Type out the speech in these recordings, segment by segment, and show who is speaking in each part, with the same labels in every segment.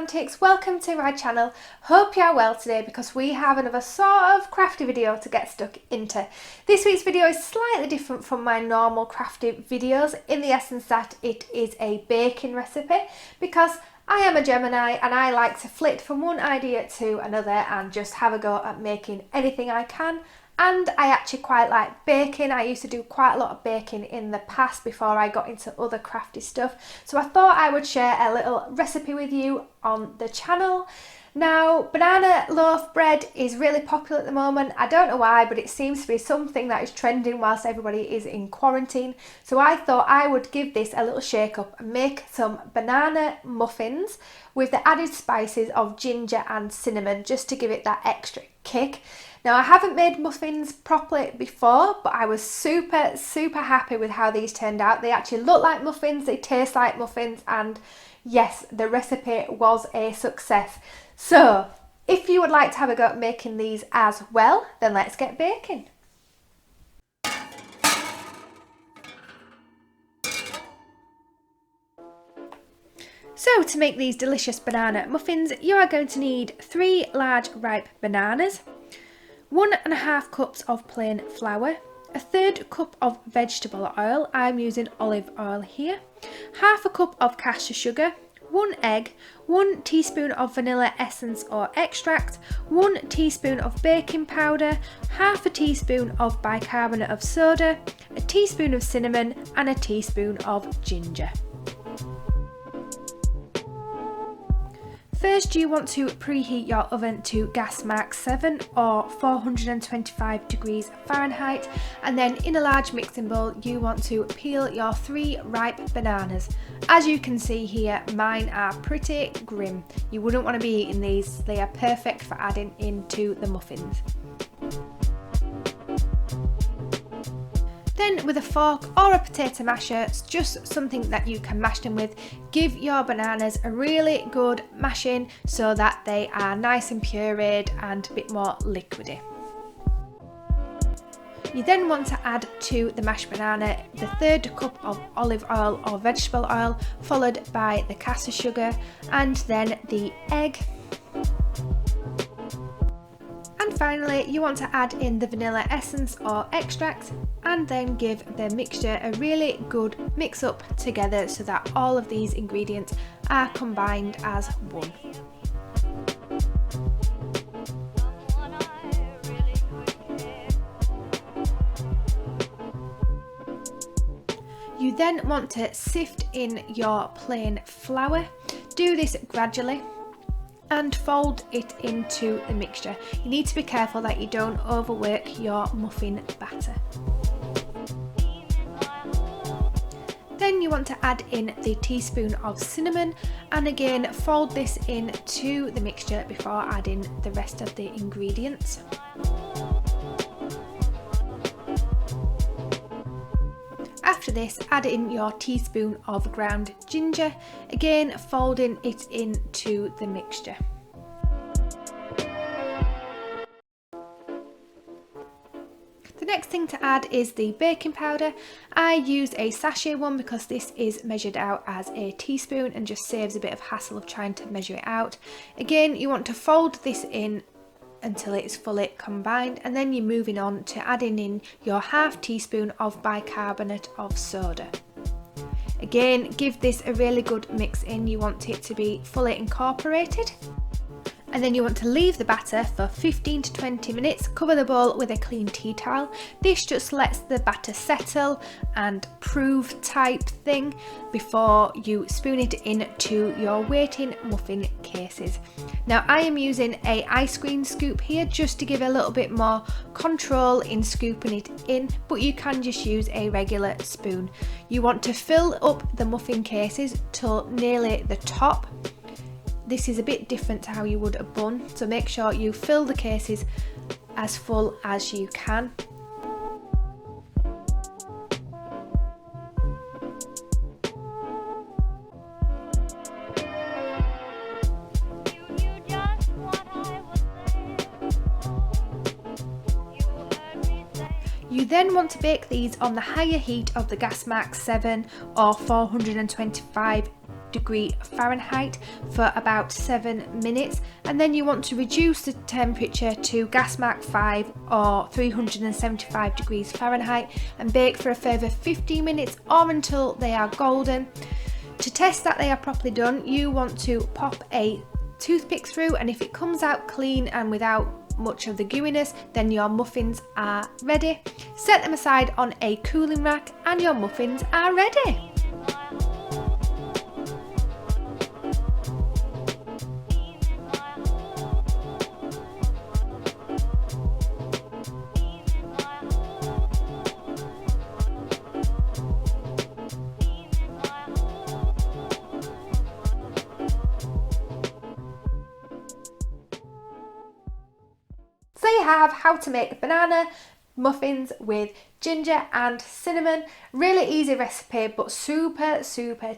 Speaker 1: Antics, welcome to my channel. Hope you are well today because we have another sort of crafty video to get stuck into. This week's video is slightly different from my normal crafty videos in the essence that it is a baking recipe because I am a Gemini and I like to flit from one idea to another and just have a go at making anything I can. And I actually quite like baking. I used to do quite a lot of baking in the past before I got into other crafty stuff. So I thought I would share a little recipe with you on the channel. Now, banana loaf bread is really popular at the moment. I don't know why, but it seems to be something that is trending whilst everybody is in quarantine. So I thought I would give this a little shake up and make some banana muffins with the added spices of ginger and cinnamon just to give it that extra kick. Now, I haven't made muffins properly before, but I was super happy with how these turned out. They actually look like muffins, they taste like muffins, and yes, the recipe was a success. So, if you would like to have a go at making these as well, then let's get baking. So, to make these delicious banana muffins, you are going to need 3 large ripe bananas, 1.5 cups of plain flour, 1/3 cup of vegetable oil, I'm using olive oil here, 1/2 cup of castor sugar, 1 egg, 1 teaspoon of vanilla essence or extract, 1 teaspoon of baking powder, 1/2 teaspoon of bicarbonate of soda, a teaspoon of cinnamon and a teaspoon of ginger. First, you want to preheat your oven to gas mark 7 or 425 degrees Fahrenheit, and then in a large mixing bowl you want to peel your 3 ripe bananas. As you can see here, mine are pretty grim. You wouldn't want to be eating these, they are perfect for adding into the muffins. Then with a fork or a potato masher, just something that you can mash them with, give your bananas a really good mashing so that they are nice and pureed and a bit more liquidy. You then want to add to the mashed banana the 1/3 cup of olive oil or vegetable oil, followed by the castor sugar and then the egg. And finally, you want to add in the vanilla essence or extract and then give the mixture a really good mix up together so that all of these ingredients are combined as one. You then want to sift in your plain flour. Do this gradually and fold it into the mixture. You need to be careful that you don't overwork your muffin batter. Then you want to add in the teaspoon of cinnamon and again fold this into the mixture before adding the rest of the ingredients. After this, add in your teaspoon of ground ginger, again folding it into the mixture. The next thing to add is the baking powder. I used a sachet one because this is measured out as a teaspoon and just saves a bit of hassle of trying to measure it out. Again, you want to fold this in until it is fully combined, and then you're moving on to adding in your 1/2 teaspoon of bicarbonate of soda. Again, give this a really good mix in, you want it to be fully incorporated. And then you want to leave the batter for 15 to 20 minutes, cover the bowl with a clean tea towel. This just lets the batter settle and prove type thing before you spoon it into your waiting muffin cases. Now I am using a ice cream scoop here just to give a little bit more control in scooping it in, but you can just use a regular spoon. You want to fill up the muffin cases till nearly the top. This is a bit different to how you would a bun, so make sure you fill the cases as full as you can. You then want to bake these on the higher heat of the gas mark 7 or 425 degree Fahrenheit for about 7 minutes, and then you want to reduce the temperature to gas mark 5 or 375 degrees Fahrenheit and bake for a further 15 minutes or until they are golden. To test that they are properly done, you want to pop a toothpick through, and if it comes out clean and without much of the gooiness, then your muffins are ready. Set them aside on a cooling rack and your muffins are ready. So you have how to make banana muffins with ginger and cinnamon. Really easy recipe, but super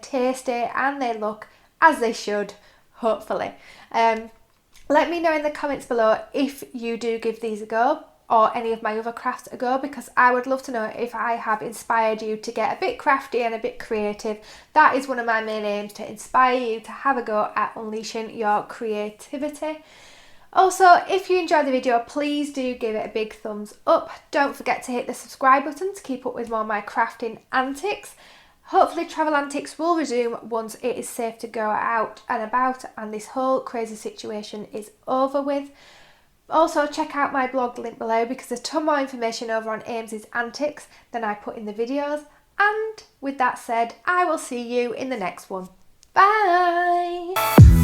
Speaker 1: tasty, and they look as they should, hopefully. Let me know in the comments below if you do give these a go, or any of my other crafts a go, because I would love to know if I have inspired you to get a bit crafty and a bit creative. That is one of my main aims, to inspire you to have a go at unleashing your creativity. Also, if you enjoyed the video, please do give it a big thumbs up. Don't forget to hit the subscribe button to keep up with more of my crafting antics. Hopefully travel antics will resume once it is safe to go out and about and this whole crazy situation is over with. Also, check out my blog link below, because there's a ton more information over on Aimsys Antics than I put in the videos. And with that said, I will see you in the next one. Bye!